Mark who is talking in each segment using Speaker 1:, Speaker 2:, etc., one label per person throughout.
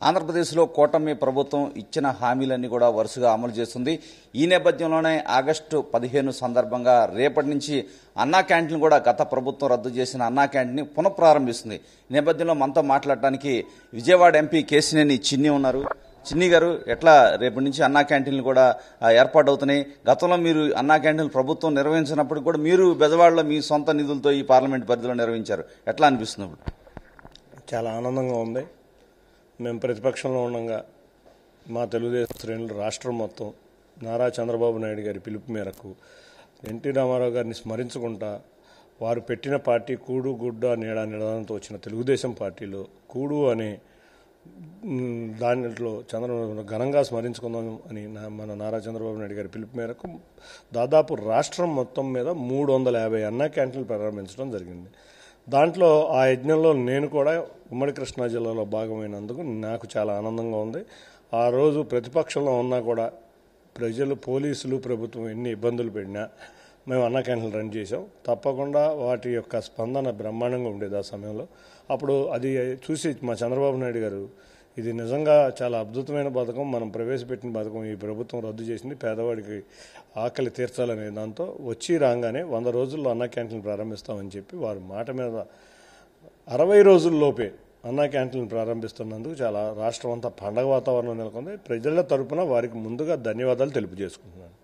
Speaker 1: ఆంధ్రప్రదేశ్లో కూటమి ప్రభుత్వం ఇచ్చిన హామీలన్నీ కూడా వరుసగా అమలు చేస్తుంది. ఈ నేపథ్యంలోనే ఆగస్టు 15 సందర్భంగా రేపటి నుంచి అన్నా క్యాంటీన్ కూడా గత ప్రభుత్వం రద్దు చేసిన అన్నా క్యాంటీన్ పునఃప్రారంభిస్తుంది. ఈ నేపథ్యంలో మనతో మాట్లాడటానికి విజయవాడ ఎంపీ కేశినేని చిన్ని ఉన్నారు. చిన్ని గారు, ఎట్లా రేపటి నుంచి అన్నా క్యాంటీన్లు కూడా ఏర్పాటు అవుతున్నాయి? గతంలో మీరు అన్నా క్యాంటీన్లు ప్రభుత్వం నిర్వహించినప్పుడు కూడా మీరు బెజవాడలో మీ సొంత నిధులతో ఈ పార్లమెంట్ పరిధిలో నిర్వహించారు. ఎట్లా అనిపిస్తుంది?
Speaker 2: చాలా ఆనందంగా ఉంది. మేము ప్రతిపక్షంలో ఉండగా మా తెలుగుదేశం శ్రేణులు రాష్ట్రం మొత్తం నారా చంద్రబాబు నాయుడు గారి పిలుపు మేరకు ఎన్టీ రామారావు గారిని స్మరించుకుంటా వారు పెట్టిన పార్టీ కూడు గుడ్డ నీడ నిదానంతో వచ్చిన తెలుగుదేశం పార్టీలో కూడు అనే దానిలో చంద్రబాబు ఘనంగా స్మరించుకుందాం అని మన నారా చంద్రబాబు నాయుడు గారి పిలుపు మేరకు దాదాపు రాష్ట్రం మొత్తం మీద 350 అన్నా క్యాంటీన్లు ప్రారంభించడం జరిగింది. దాంట్లో ఆ యజ్ఞంలో నేను కూడా ఉమ్మడి కృష్ణా జిల్లాలో భాగమైనందుకు నాకు చాలా ఆనందంగా ఉంది. ఆ రోజు ప్రతిపక్షంలో ఉన్నా కూడా ప్రజలు, పోలీసులు, ప్రభుత్వం ఎన్ని ఇబ్బందులు పెట్టినా మేము అన్నా క్యాంటీన్లు రన్ చేసాం. తప్పకుండా వాటి యొక్క స్పందన బ్రహ్మాండంగా ఉండేది ఆ సమయంలో. అప్పుడు అది చూసి మా చంద్రబాబు నాయుడు గారు ఇది నిజంగా చాలా అద్భుతమైన పథకం, మనం ప్రవేశపెట్టిన పథకం ఈ ప్రభుత్వం రద్దు చేసింది, పేదవాడికి ఆకలి తీర్చాలనే దాంతో వచ్చి రాగానే 100 రోజుల్లో అన్నా క్యాంటీన్లు ప్రారంభిస్తామని చెప్పి వారి మాట మీద 60 రోజుల్లోపే అన్నా క్యాంటీన్లు ప్రారంభిస్తున్నందుకు చాలా రాష్ట్రం అంతా పండగ వాతావరణం నెలకొంది. ప్రజల తరపున వారికి ముందుగా ధన్యవాదాలు తెలియజేసుకుంటున్నాను.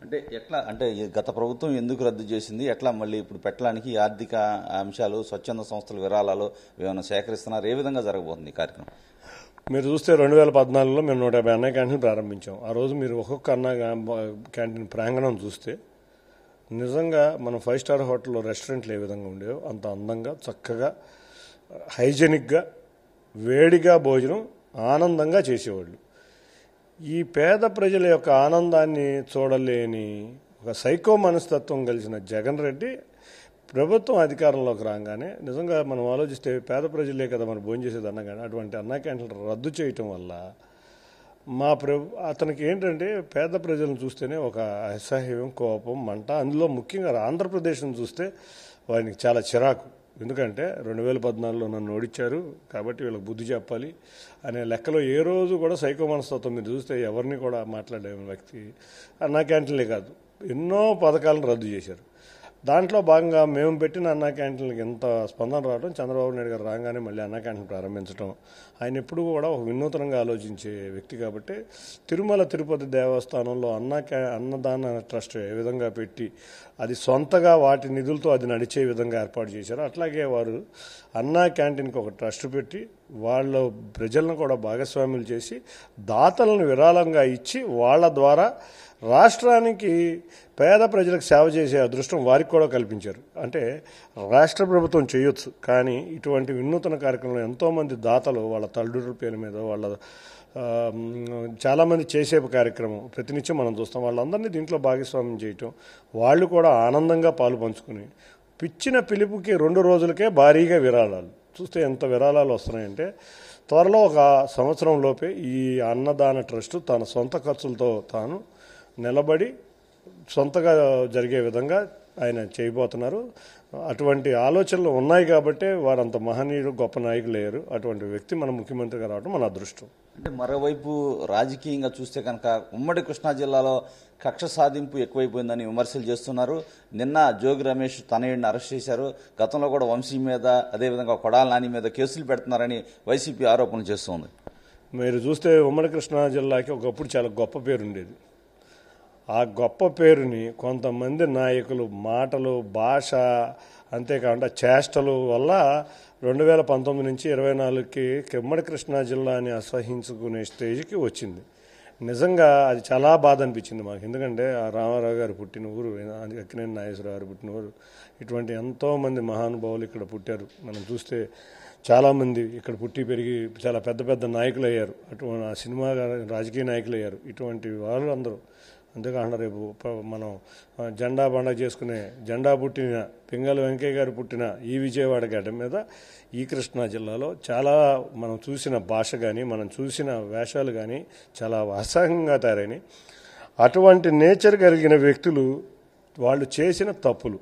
Speaker 1: అంటే ఎట్లా, అంటే గత ప్రభుత్వం ఎందుకు రద్దు చేసింది, ఎట్లా మళ్ళీ ఇప్పుడు పెట్టడానికి ఆర్థిక అంశాలు, స్వచ్ఛంద సంస్థల విరాళాలు ఏమైనా సేకరిస్తున్నారు, ఏ విధంగా జరగబోతుంది ఈ కార్యక్రమం?
Speaker 2: మీరు చూస్తే 2014లో మేము 150 అన్నా క్యాంటీన్ ప్రారంభించాం. ఆ రోజు మీరు ఒక్కొక్క అన్నా క్యాంటీన్ ప్రాంగణం చూస్తే నిజంగా మనం 5 స్టార్ హోటల్లో రెస్టారెంట్లు ఏ విధంగా ఉండేవో అంత అందంగా, చక్కగా, హైజెనిక్గా, వేడిగా భోజనం ఆనందంగా చేసేవాళ్ళు. ఈ పేద ప్రజల యొక్క ఆనందాన్ని చూడలేని ఒక సైకో మనస్తత్వం కలిసిన జగన్ రెడ్డి ప్రభుత్వం అధికారంలోకి రాగానే నిజంగా మనం ఆలోచిస్తే పేద ప్రజలే కదా మనం భోజనం చేసేది అన్నా కానీ అటువంటి అన్నా క్యాంటీన్లు రద్దు చేయటం వల్ల అతనికి ఏంటంటే పేద ప్రజలను చూస్తేనే ఒక అసహ్యం, కోపం, మంట. అందులో ముఖ్యంగా ఆంధ్రప్రదేశ్ను చూస్తే వారికి చాలా చిరాకు. ఎందుకంటే 2014లో నన్ను ఓడించారు కాబట్టి వీళ్ళకి బుద్ధి చెప్పాలి అనే లెక్కలో ఏ రోజు కూడా సైకో మనస్తత్వం మీరు చూస్తే ఎవరిని కూడా మాట్లాడే వ్యక్తి అన్నా క్యాంటీన్లే కాదు ఎన్నో పథకాలను రద్దు చేశారు. దాంట్లో భాగంగా మేము పెట్టిన అన్నా క్యాంటీన్లకు ఎంత స్పందన రావడం, చంద్రబాబు నాయుడు గారు రాగానే మళ్ళీ అన్నా క్యాంటీన్ ప్రారంభించడం, ఆయన ఎప్పుడు కూడా ఒక వినూత్నంగా ఆలోచించే వ్యక్తి కాబట్టి తిరుమల తిరుపతి దేవస్థానంలో అన్నదాన ట్రస్ట్ ఏ విధంగా పెట్టి అది సొంతగా వాటి నిధులతో అది నడిచే విధంగా ఏర్పాటు చేశారు. అట్లాగే వారు అన్నా క్యాంటీన్కి ఒక ట్రస్ట్ పెట్టి వాళ్ళ ప్రజలను కూడా భాగస్వాములు చేసి దాతలను విరాళంగా ఇచ్చి వాళ్ళ ద్వారా రాష్ట్రానికి పేద ప్రజలకు సేవ చేసే అదృష్టం వారికి కూడా కల్పించారు. అంటే రాష్ట్ర ప్రభుత్వం చేయొచ్చు, కానీ ఇటువంటి వినూత్న కార్యక్రమంలో ఎంతోమంది దాతలు వాళ్ళ తల్లిదండ్రుల పేరు మీద వాళ్ళ చాలామంది చేసే కార్యక్రమం ప్రతినిత్యం మనం చూస్తాం. వాళ్ళందరినీ దీంట్లో భాగస్వామ్యం చేయటం, వాళ్ళు కూడా ఆనందంగా పాలు పంచుకుని పిచ్చిన పిలుపుకి 2 రోజులకే భారీగా విరాళాలు చూస్తే ఎంత విరాళాలు వస్తున్నాయంటే త్వరలో ఒక సంవత్సరం లోపే ఈ అన్నదాన ట్రస్ట్ తన సొంత ఖర్చులతో తాను నిలబడి సొంతగా జరిగే విధంగా ఆయన చేయబోతున్నారు. అటువంటి ఆలోచనలు ఉన్నాయి కాబట్టే వారంత మహనీయుడు, గొప్ప నాయకులు అయ్యారు. అటువంటి వ్యక్తి మన ముఖ్యమంత్రిగా రావడం మన అదృష్టం.
Speaker 1: అంటే మరోవైపు రాజకీయంగా చూస్తే కనుక ఉమ్మడి కృష్ణా జిల్లాలో కక్ష సాధింపు ఎక్కువైపోయిందని విమర్శలు చేస్తున్నారు. నిన్న జోగి రమేష్ తనయుడిని అరెస్ట్ చేశారు. గతంలో కూడా వంశీ మీద, అదేవిధంగా కొడాల నాని మీద కేసులు పెడుతున్నారని వైసీపీ ఆరోపణలు చేస్తోంది.
Speaker 2: మీరు చూస్తే ఉమ్మడి కృష్ణా జిల్లాకి ఒకప్పుడు చాలా గొప్ప పేరు ఉండేది. ఆ గొప్ప పేరుని కొంతమంది నాయకులు మాటలు, భాష, అంతేకాకుండా చేష్టలు వల్ల 2019 నుంచి 24కి ఉమ్మడి కృష్ణా జిల్లాని అసహించుకునే స్టేజ్కి వచ్చింది. నిజంగా అది చాలా బాధ అనిపించింది మాకు. ఎందుకంటే ఆ రామారావు గారు పుట్టిన ఊరు, అక్కినేని నాగేశ్వరరావు గారు పుట్టిన ఊరు, ఇటువంటి ఎంతోమంది మహానుభావులు ఇక్కడ పుట్టారు. మనం చూస్తే చాలామంది ఇక్కడ పుట్టి పెరిగి చాలా పెద్ద పెద్ద నాయకులు అయ్యారు. అటువంటి సినిమా రాజకీయ నాయకులు అయ్యారు. ఇటువంటి వాళ్ళు అందరూ అంతేకాకుండా రేపు మనం జెండా బండ చేసుకునే జెండా పుట్టిన పింగళి వెంకయ్య గారు పుట్టిన ఈ విజయవాడ గడ్డ మీద ఈ కృష్ణా జిల్లాలో చాలా మనం చూసిన భాష కానీ మనం చూసిన వేషాలు కానీ చాలా అసహ్యంగా తయారైనవి. అటువంటి నేచర్ కలిగిన వ్యక్తులు వాళ్ళు చేసిన తప్పులు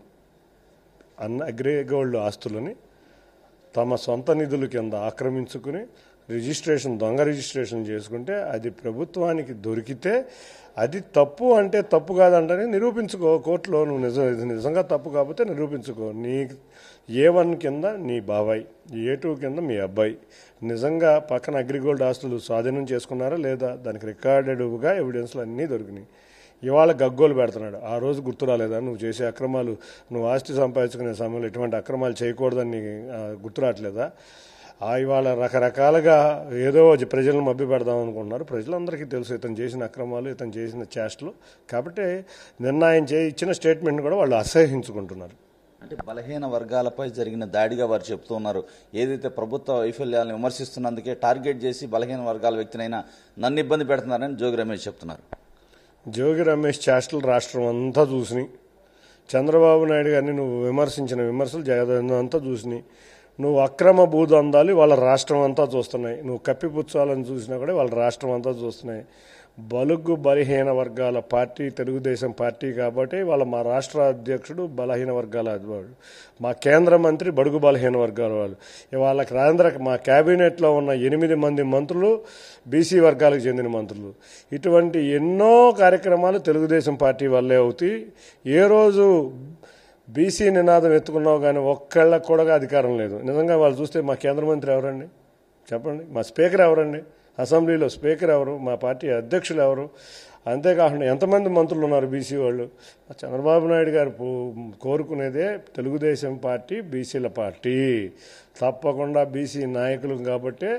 Speaker 2: అగ్రిగోల్డ్ ఆస్తులని తమ సొంత నిధుల కింద ఆక్రమించుకుని రిజిస్ట్రేషన్ దొంగ రిజిస్ట్రేషన్ చేసుకుంటే అది ప్రభుత్వానికి దొరికితే అది తప్పు అంటే తప్పు కాదంటే నిరూపించుకో కోర్టులో. నువ్వు నిజంగా తప్పు కాకపోతే నిరూపించుకో. నీ A1 కింద నీ బాబాయ్, A2 కింద మీ అబ్బాయి నిజంగా పక్కన అగ్రిగోల్డ్ ఆస్తులు స్వాధీనం చేసుకున్నారా లేదా, దానికి రికార్డెడ్గా ఎవిడెన్స్లు అన్నీ దొరికినాయి. ఇవాళ గగ్గోలు పెడుతున్నాడు. ఆ రోజు గుర్తు రాలేదా నువ్వు చేసే అక్రమాలు, నువ్వు ఆస్తి సంపాదించుకునే సమయంలో ఎటువంటి అక్రమాలు చేయకూడదని గుర్తు రావట్లేదా? ఇవాళ రకరకాలుగా ఏదో ప్రజలను మభ్య పెడదాం అనుకుంటున్నారు. ప్రజలందరికీ తెలుసు ఇతను చేసిన అక్రమాలు, ఇతను చేసిన చేష్టలు. కాబట్టి నిన్న ఆయన ఇచ్చిన స్టేట్మెంట్ కూడా వాళ్ళు అసహ్యించుకుంటున్నారు.
Speaker 1: అంటే బలహీన వర్గాలపై జరిగిన దాడిగా వారు చెప్తూ ఉన్నారు. ఏదైతే ప్రభుత్వ వైఫల్యాలను విమర్శిస్తున్నందుకే టార్గెట్ చేసి బలహీన వర్గాల వ్యక్తినైనా నన్ను ఇబ్బంది పెడుతున్నారని జోగి రమేష్ చెప్తున్నారు.
Speaker 2: జోగి రమేష్ చేష్టలు రాష్ట్రం అంతా చూసినాయి. చంద్రబాబు నాయుడు గారిని నువ్వు విమర్శించిన విమర్శలు జగన్ అంతా చూసినాయి. నువ్వు అక్రమ భూదందాలు వాళ్ళ రాష్ట్రం అంతా చూస్తున్నాయి. నువ్వు కప్పిపుచ్చాలని చూసినా కూడా వాళ్ళ రాష్ట్రం అంతా చూస్తున్నాయి. బలుగు బలహీన వర్గాల పార్టీ తెలుగుదేశం పార్టీ కాబట్టి వాళ్ళ మా రాష్ట్ర అధ్యక్షుడు బలహీన వర్గాల వాడు, మా కేంద్ర మంత్రి బడుగు బలహీన వర్గాల వాళ్ళు. వాళ్ళకి మా క్యాబినెట్లో ఉన్న 8 మంది మంత్రులు బీసీ వర్గాలకు చెందిన మంత్రులు. ఇటువంటి ఎన్నో కార్యక్రమాలు తెలుగుదేశం పార్టీ వల్లే అవుతాయి. ఏ రోజు బీసీ నినాదం ఎత్తుకున్నావు కానీ ఒక్కళ్ళకు కూడా అధికారం లేదు. నిజంగా వాళ్ళు చూస్తే మా కేంద్ర మంత్రి ఎవరండి చెప్పండి, మా స్పీకర్ ఎవరండి, అసెంబ్లీలో స్పీకర్ ఎవరు, మా పార్టీ అధ్యక్షులు ఎవరు, అంతేకాకుండా ఎంతమంది మంత్రులు ఉన్నారు బీసీ వాళ్ళు. చంద్రబాబు నాయుడు గారు కోరుకునేదే తెలుగుదేశం పార్టీ బీసీల పార్టీ. తప్పకుండా బీసీ నాయకులు కాబట్టి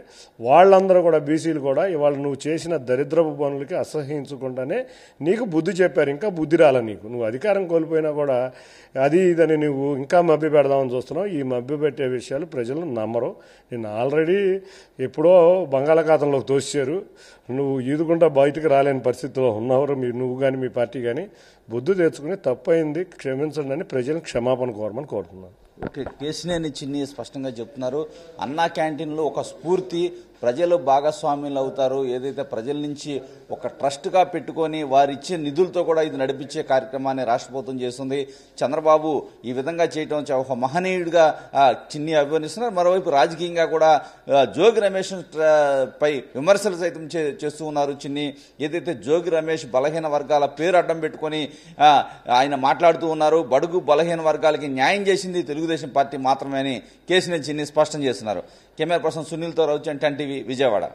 Speaker 2: వాళ్ళందరూ కూడా బీసీలు కూడా ఇవాళ నువ్వు చేసిన దరిద్రపు పనులకి అసహ్యించకుండానే నీకు బుద్ధి చెప్పారు. ఇంకా బుద్ధి రాల నీకు. నువ్వు అధికారం కోల్పోయినా కూడా అది ఇదని నువ్వు ఇంకా మభ్య పెడదామని చూస్తున్నావు. ఈ మభ్య పెట్టే విషయాలు ప్రజలు నమ్మరు. నేను ఆల్రెడీ ఎప్పుడో బంగాళాఖాతంలోకి తోసారు. నువ్వు ఈదుకుంటా బయటకు రాలేని పరిస్థితిలో ఉన్నవారు నువ్వు కానీ మీ పార్టీ కానీ. బుద్ధి తెచ్చుకుని తప్పైంది క్షమించండి అని ప్రజలను క్షమాపణ కోరమని కోరుతున్నాను.
Speaker 1: ఓకే, కేశినేని చిన్ని స్పష్టంగా చెప్తున్నారు. అన్నా క్యాంటీన్లో ఒక స్ఫూర్తి, ప్రజలు భాగస్వామ్యులు అవుతారు. ఏదైతే ప్రజల నుంచి ఒక ట్రస్ట్గా పెట్టుకొని వారిచ్చే నిధులతో కూడా ఇది నడిపించే కార్యక్రమాన్ని రాష్ట్ర ప్రభుత్వం చేస్తుంది. చంద్రబాబు ఈ విధంగా చేయడం ఒక మహనీయుడిగా చిన్ని అభివర్ణిస్తున్నారు. మరోవైపు రాజకీయంగా కూడా జోగి రమేష్ పై విమర్శలు సైతం చేస్తూ ఉన్నారు చిన్ని. ఏదైతే జోగి రమేష్ బలహీన వర్గాల పేరు అడ్డం పెట్టుకొని ఆయన మాట్లాడుతూ ఉన్నారు. బడుగు బలహీన వర్గాలకి న్యాయం చేసింది తెలుగుదేశం పార్టీ మాత్రమే అని కేశినేని చిన్ని స్పష్టం చేస్తున్నారు. కెమెరా పర్సన్ సునీల్తో రవిచంద్, 10 టీవీ, విజయవాడ.